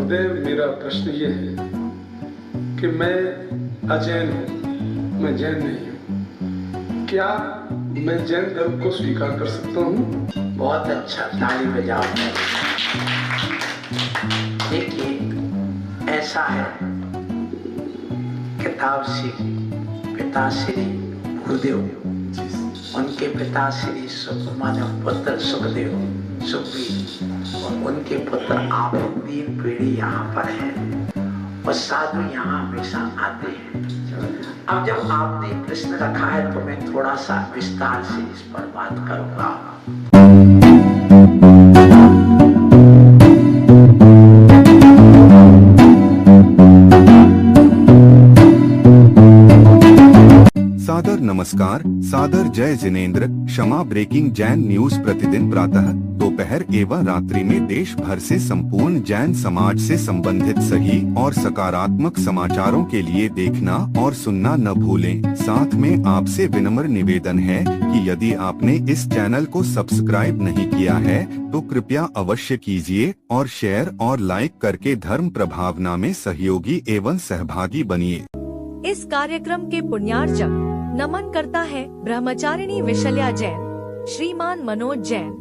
गुरुदेव, मेरा प्रश्न ये है कि मैं अजैन हूँ, मैं जैन नहीं हूँ। क्या मैं जैन धर्म को स्वीकार कर सकता हूँ? बहुत अच्छा, ताली बजाओ। देखिए, ऐसा है, किताब से पिता श्री भूदेव, उनके पिता श्री मानव पुत्र सुखदेव, सुखबीर, उनके पुत्र आप 3 पीढ़ी यहाँ पर है और साधु यहाँ हमेशा आते हैं। अब जब आपने प्रश्न रखा है तो मैं थोड़ा सा विस्तार से इस पर बात करूंगा। सादर नमस्कार, सादर जय जिनेंद्र। क्षमा ब्रेकिंग जैन न्यूज प्रतिदिन प्रातः, दोपहर एवं रात्रि में देश भर से संपूर्ण जैन समाज से संबंधित सही और सकारात्मक समाचारों के लिए देखना और सुनना न भूलें। साथ में आपसे विनम्र निवेदन है कि यदि आपने इस चैनल को सब्सक्राइब नहीं किया है तो कृपया अवश्य कीजिए और शेयर और लाइक करके धर्म प्रभावना में सहयोगी एवं सहभागी बनिए। इस कार्यक्रम के पुण्यार्जक नमन करता है ब्रह्मचारिणी विशल्या जैन, श्रीमान मनोज जैन,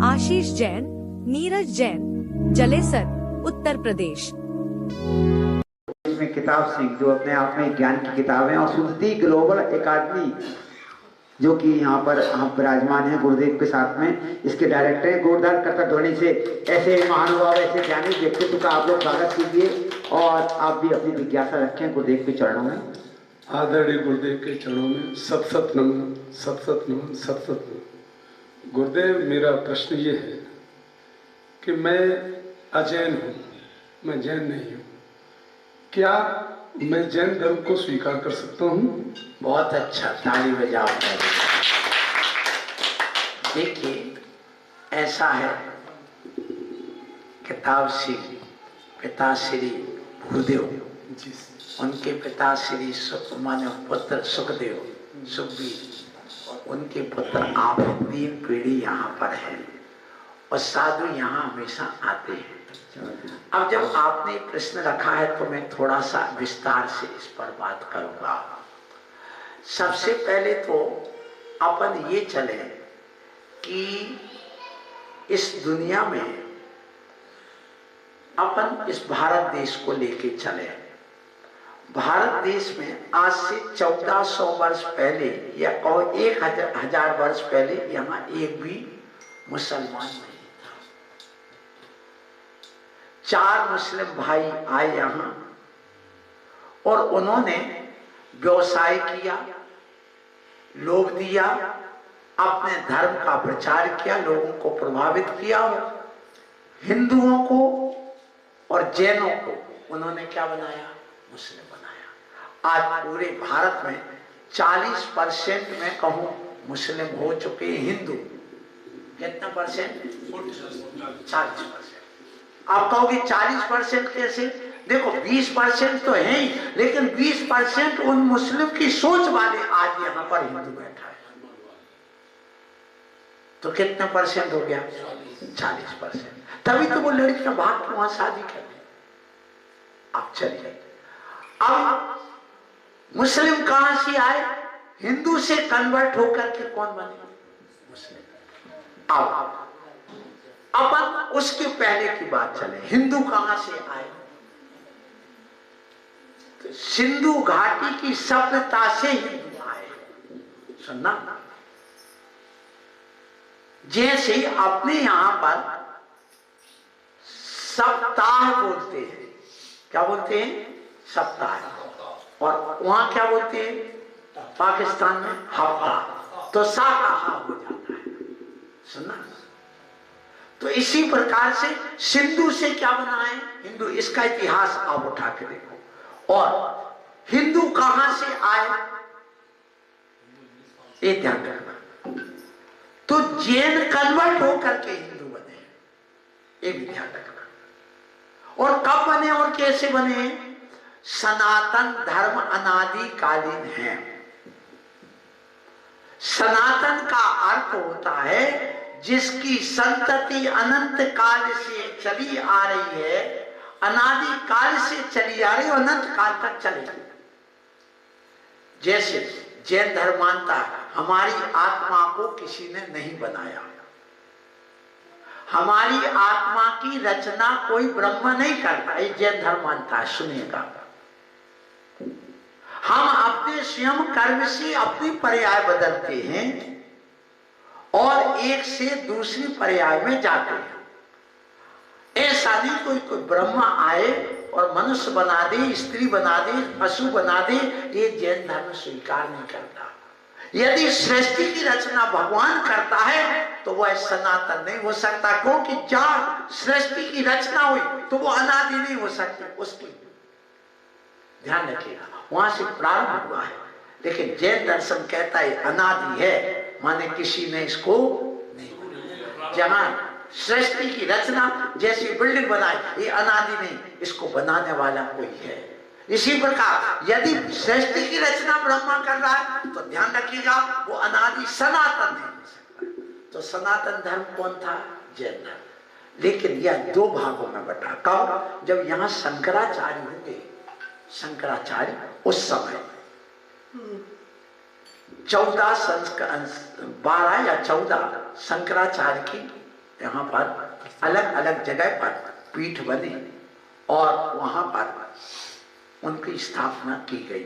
आशीष जैन, नीरज जैन, जलेसर, उत्तर प्रदेश। इसमें किताब सीख जो अपने आप में ज्ञान की किताब है, और सुधती ग्लोबल एकेडमी जो कि यहाँ पर हम विराजमान हैं गुरुदेव के साथ में, इसके डायरेक्टर हैं। गोरदान करता ध्वनि से ऐसे महानुभाव, ऐसे ज्ञानी व्यक्तित्व का आप लोग स्वागत कीजिए और आप भी अपनी जिज्ञासा रखें गुरुदेव के चरणों में। आदरणीय गुरुदेव के चरणों में सत सत नमन, सत सत नमन, सत सत नमन। गुरुदेव, मेरा प्रश्न ये है कि मैं अजैन हूँ, मैं जैन नहीं हूँ। क्या मैं जैन धर्म को स्वीकार कर सकता हूँ? बहुत अच्छा, ताली बजाओ। देखिए, ऐसा है, किताब से पिता श्री भूदेव, उनके पिता श्री मानव पुत्र सुखदेव, सुखबीर, उनके पुत्र आप 3 पीढ़ी यहाँ पर है और साधु यहाँ हमेशा आते हैं। अब जब आपने प्रश्न रखा है तो मैं थोड़ा सा विस्तार से इस पर बात करूंगा। सबसे पहले तो अपन ये चले कि इस दुनिया में अपन इस भारत देश को लेके चले। भारत देश में आज से 1400 वर्ष पहले या 1000 वर्ष पहले यहाँ एक भी मुसलमान नहीं था। 4 मुस्लिम भाई आए यहाँ और उन्होंने व्यवसाय किया, लोभ दिया, अपने धर्म का प्रचार किया, लोगों को प्रभावित किया। हिंदुओं को और जैनों को उन्होंने क्या बनाया? मुस्लिम बनाया। आज पूरे भारत में 40% में कहूं मुस्लिम हो चुके हैं। हिंदू कितना परसेंट? 40%। आप कहोगे 40% कैसे? देखो, 20% तो है ही, लेकिन 20% उन मुस्लिम की सोच वाले आज यहाँ पर हिंदू बैठा है, तो कितना परसेंट हो गया? 40%। तभी तो वो लड़कियां भाग के वहां शादी कर दी। अब चलिए, अब मुस्लिम कहां से आए? हिंदू से कन्वर्ट होकर के कौन बने? मुस्लिम। अब अपन उसके पहले की बात चले, हिंदू कहां से आए? तो सिंधु घाटी की सभ्यता से हिंदू आए। सुनना, जैसे अपने यहां पर सप्ताह बोलते हैं, क्या बोलते हैं? सप्ताह। और वहां क्या बोलते हैं? पाकिस्तान में हफ्ता। तो साकाहा हो जाता है। सुनना, तो इसी प्रकार से सिंधु से क्या बना है? हिंदू। इसका इतिहास आप उठा के देखो। और हिंदू कहां से आए ये ध्यान रखना। तो जैन कन्वर्ट होकर के हिंदू बने, ये भी ध्यान रखना। और कब बने और कैसे बने? सनातन धर्म अनादिकालीन है। सनातन का अर्थ होता है जिसकी संतति अनंत काल से चली आ रही है, अनादि काल से चली आ रही और अनंत काल तक चलेगी। जैसे जैन धर्म मानता है हमारी आत्मा को किसी ने नहीं बनाया, हमारी आत्मा की रचना कोई ब्रह्म नहीं करता, ये जैन धर्म मानता है। सुनिएगा, हम अपने स्वयं कर्म से अपनी पर्याय बदलते हैं और एक से दूसरी पर्याय में जाते हैं। ऐसा नहीं कोई ब्रह्मा आए और मनुष्य बना दे, स्त्री बना दे, पशु बना दे, ये जैन धर्म स्वीकार नहीं करता। यदि सृष्टि की रचना भगवान करता है तो वह सनातन नहीं हो सकता, क्योंकि जहां सृष्टि की रचना हुई तो वो अनादि नहीं हो सकती, उसकी ध्यान रखिएगा, वहां से प्रारंभ हुआ है। लेकिन जैन दर्शन कहता है अनादि है, माने किसी ने इसको नहीं बनाया। जहां सृष्टि की रचना जैसी बिल्डिंग बनाई, ये अनादि नहीं, इसको बनाने वाला कोई है। इसी प्रकार यदि सृष्टि की रचना ब्रह्मा कर रहा है तो ध्यान रखिएगा वो अनादि सनातन नहीं हो सकता। तो सनातन धर्म कौन था? जैन धर्म। लेकिन यह दो भागों में बटा। कब? जब यहां शंकराचार्य हुए। शंकराचार्य उस समय 12 या 14 शंकराचार्य की यहाँ पर अलग अलग जगह पर पीठ बने और वहां पर उनकी स्थापना की गई।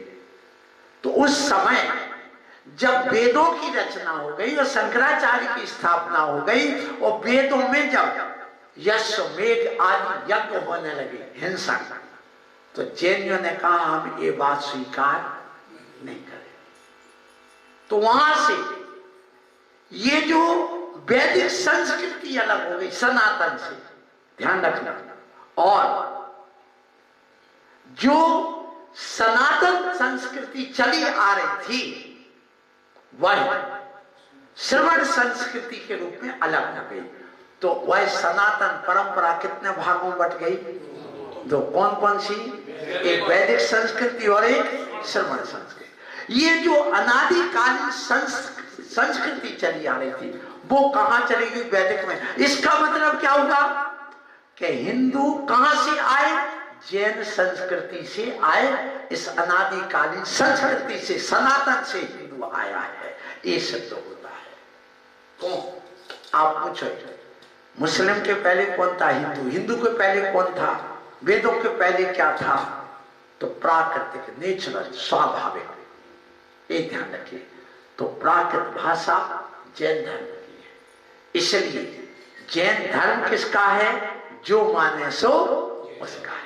तो उस समय जब वेदों की रचना हो गई और शंकराचार्य की स्थापना हो गई और वेदों में जब यज्ञ आदि यज्ञ होने लगे हिंसा, तो जैनियों ने कहा हम ये बात स्वीकार नहीं करें। तो वहां से ये जो वैदिक संस्कृति अलग हो गई सनातन से, ध्यान रखना, और जो सनातन संस्कृति चली आ रही थी वह श्रवण संस्कृति के रूप में अलग हो गई। तो वह सनातन परंपरा कितने भागों में बट गई? दो। कौन कौन सी? एक वैदिक संस्कृति और एक श्रवण संस्कृति। ये जो अनादिकालीन संस्कृति चली आ रही थी वो कहां चली गई? वैदिक में। इसका मतलब क्या हुआ कि हिंदू कहां से आए? जैन संस्कृति से आए। इस अनादिकालीन संस्कृति से, सनातन से हिंदू आया है, ये सिद्ध होता है। कौन? आप पूछो, मुस्लिम के पहले कौन था? हिंदू। हिंदू के पहले कौन था? वेदों के पहले क्या था? तो प्राकृतिक, नेचुरल, स्वाभाविक। ये ध्यान रखिए। तो प्राकृत भाषा जैन धर्म की है। इसलिए जैन धर्म किसका है? जो माने सो उसका है।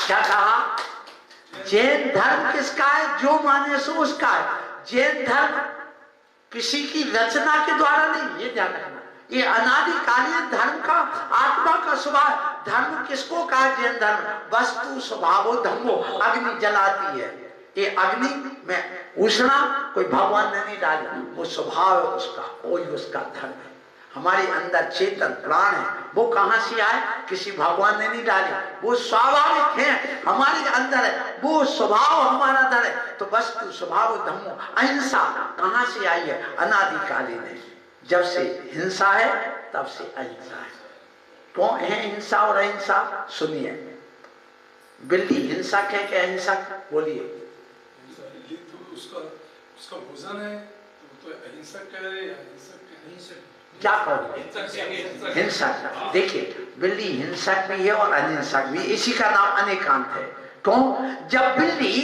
क्या कहा? जैन धर्म किसका है? जो माने सो उसका है। जैन धर्म किसी की रचना के द्वारा नहीं, ये ध्यान रखना। ये अनादिकालीन धर्म का, आत्मा का स्वभाव। धर्म किसको कहा? जैन धर्म वस्तु स्वभावो धर्मो, अग्नि जलाती है। ये अग्नि में उष्णा कोई भगवान ने नहीं डाली, वो स्वभाव है उसका, वही उसका धर्म है। हमारे अंदर चेतन प्राण है, वो कहां से आए? किसी भगवान ने नहीं डाले, वो स्वाभाविक है, हमारे अंदर है, वो स्वभाव हमारा धर्म है। तो वस्तु स्वभाव धर्मो, अहिंसा कहां से आई है? अनादिकालीन है। जब से हिंसा है तब से अहिंसा है। कौन है हिंसा और अहिंसा? सुनिए, बिल्ली हिंसा कह के अहिंसा बोलिए। उसका भोजन है तो अहिंसक कह रहे हैं। क्या कहोगे? हिंसक। देखिए, बिल्ली हिंसक भी है और अहिंसक भी। इसी का नाम अनेकांत है। क्यों? जब बिल्ली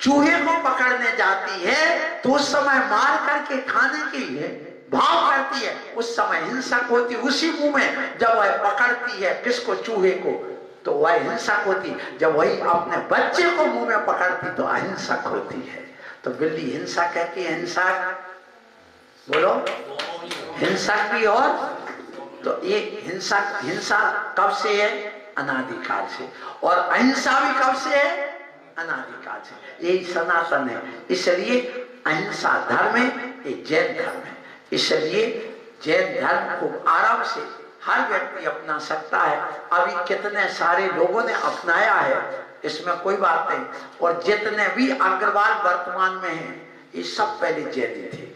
चूहे को पकड़ने जाती है तो उस समय मार करके खाने के लिए भाव करती है, उस समय हिंसक होती। उसी मुंह में जब वह पकड़ती है किसको? चूहे को, तो वह हिंसक होती। जब वही अपने बच्चे को मुंह में पकड़ती तो अहिंसक होती है। तो बिल्ली हिंसा कहती है। हिंसक बोलो, हिंसक भी। और तो ये हिंसा कब से है? अनादिकाल से। और अहिंसा भी कब से है? अनादिकाल से। यही सनातन है। इसलिए अहिंसा धर्म है, ये जैन धर्म है। इसलिए जैन धर्म को आराम से हर व्यक्ति अपना सकता है। अभी कितने सारे लोगों ने अपनाया है, इसमें कोई बात नहीं। और जितने भी अग्रवाल वर्तमान में हैं, ये सब पहले जैनी थे।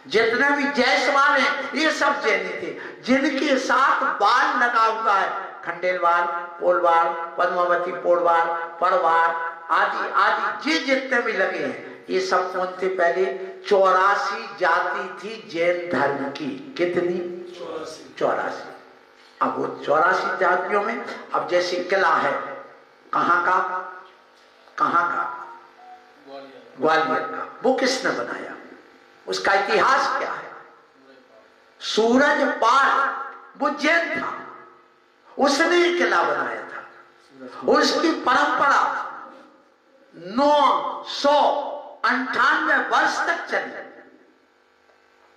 जितने भी जायसवाल हैं, ये सब जैनी थे। जिनके साथ बाल लगा हुआ है, खंडेलवाल, पोलवाल, पद्मावती पोलवाल, परवार आदि आदि ये जितने भी लगे हैं, ये सब कौन थे? पहले 84 जाति थी जैन धर्म की। कितनी? 84। अब वो 84 जातियों में अब जैसे किला है, कहाँ का? ग्वालियर का। वो किसने बनाया? उसका इतिहास क्या है? सूरजपाल, वो जैन था, उसने किला बनाया था। उसकी परंपरा 998 वर्ष तक चली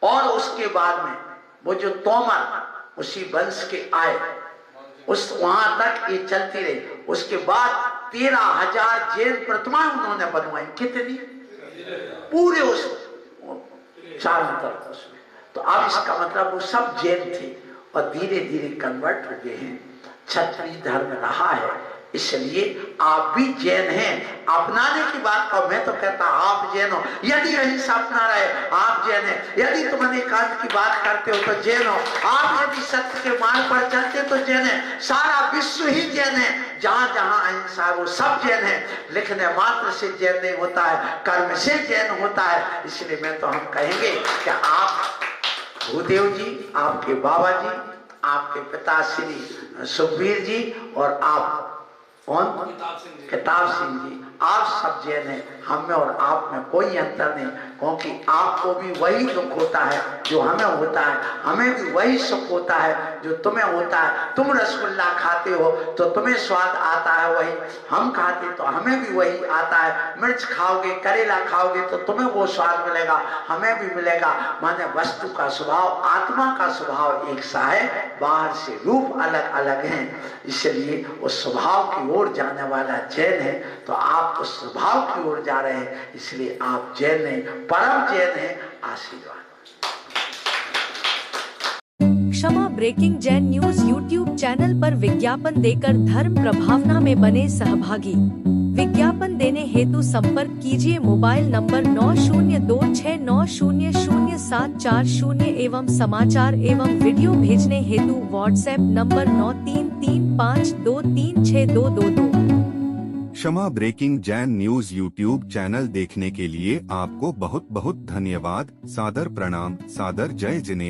और उसके बाद में वो जो तोमर उसी वंश के आए, उस वहां तक ये चलती रही। उसके बाद 13,000 जैन प्रतिमाएं उन्होंने बनवाई। कितनी? पूरे उस चारों तरफ उसमें। तो अब इसका मतलब वो सब जैन थे और धीरे धीरे कन्वर्ट हो गए हैं। क्षत्रिय धर्म रहा है, इसलिए आप भी जैन हैं। अपनाने की बात कहो, मैं तो कहता आप जैन हो। यदि अहिंसा अपना रहे, आप जैन है। यदि तुम एकांत की बात करते हो तो जैन हो। आप यदि सत्य के मार्ग पर चलते तो जैन है। सारा विश्व ही जैन है। जहां जहां अहिंसा है वो सब जैन है। लिखने मात्र से जैन नहीं होता है, कर्म से जैन होता है। इसलिए मैं तो हम कहेंगे कि आप भूदेव जी, आपके बाबा जी, आपके पिता श्री सुखबीर जी और आप कौन? किताब सिंह जी, आप सब जैन हैं। हम में और आप में कोई अंतर नहीं, क्योंकि आपको भी वही दुख होता है जो हमें होता है, हमें भी वही सुख होता है जो तुम्हें होता है। तुम रसगुल्ला खाते हो तो तुम्हें स्वाद आता है वही, हम खाते तो हमें भी वही आता है। मिर्च खाओगे, करेला खाओगे तो तुम्हें वो स्वाद मिलेगा, हमें भी मिलेगा। माने वस्तु का स्वभाव, आत्मा का स्वभाव एक सा है, बाहर से रूप अलग अलग हैं। इसलिए उस स्वभाव की ओर जाने वाला जैन है। तो आप उस स्वभाव की ओर जा रहे हैं, इसलिए आप जैन नहीं, परम जैन हैं। आशीर्वाद। क्षमा breaking Jain news YouTube channel पर विज्ञापन देकर धर्म प्रभावना में बने सहभागी। विज्ञापन देने हेतु संपर्क कीजिए मोबाइल नंबर 9026900740 एवं समाचार एवं वीडियो भेजने हेतु व्हाट्सएप नंबर 9335236222। क्षमा breaking Jain news YouTube channel देखने के लिए आपको बहुत बहुत धन्यवाद। सादर प्रणाम। सादर जय जिनेंद्र।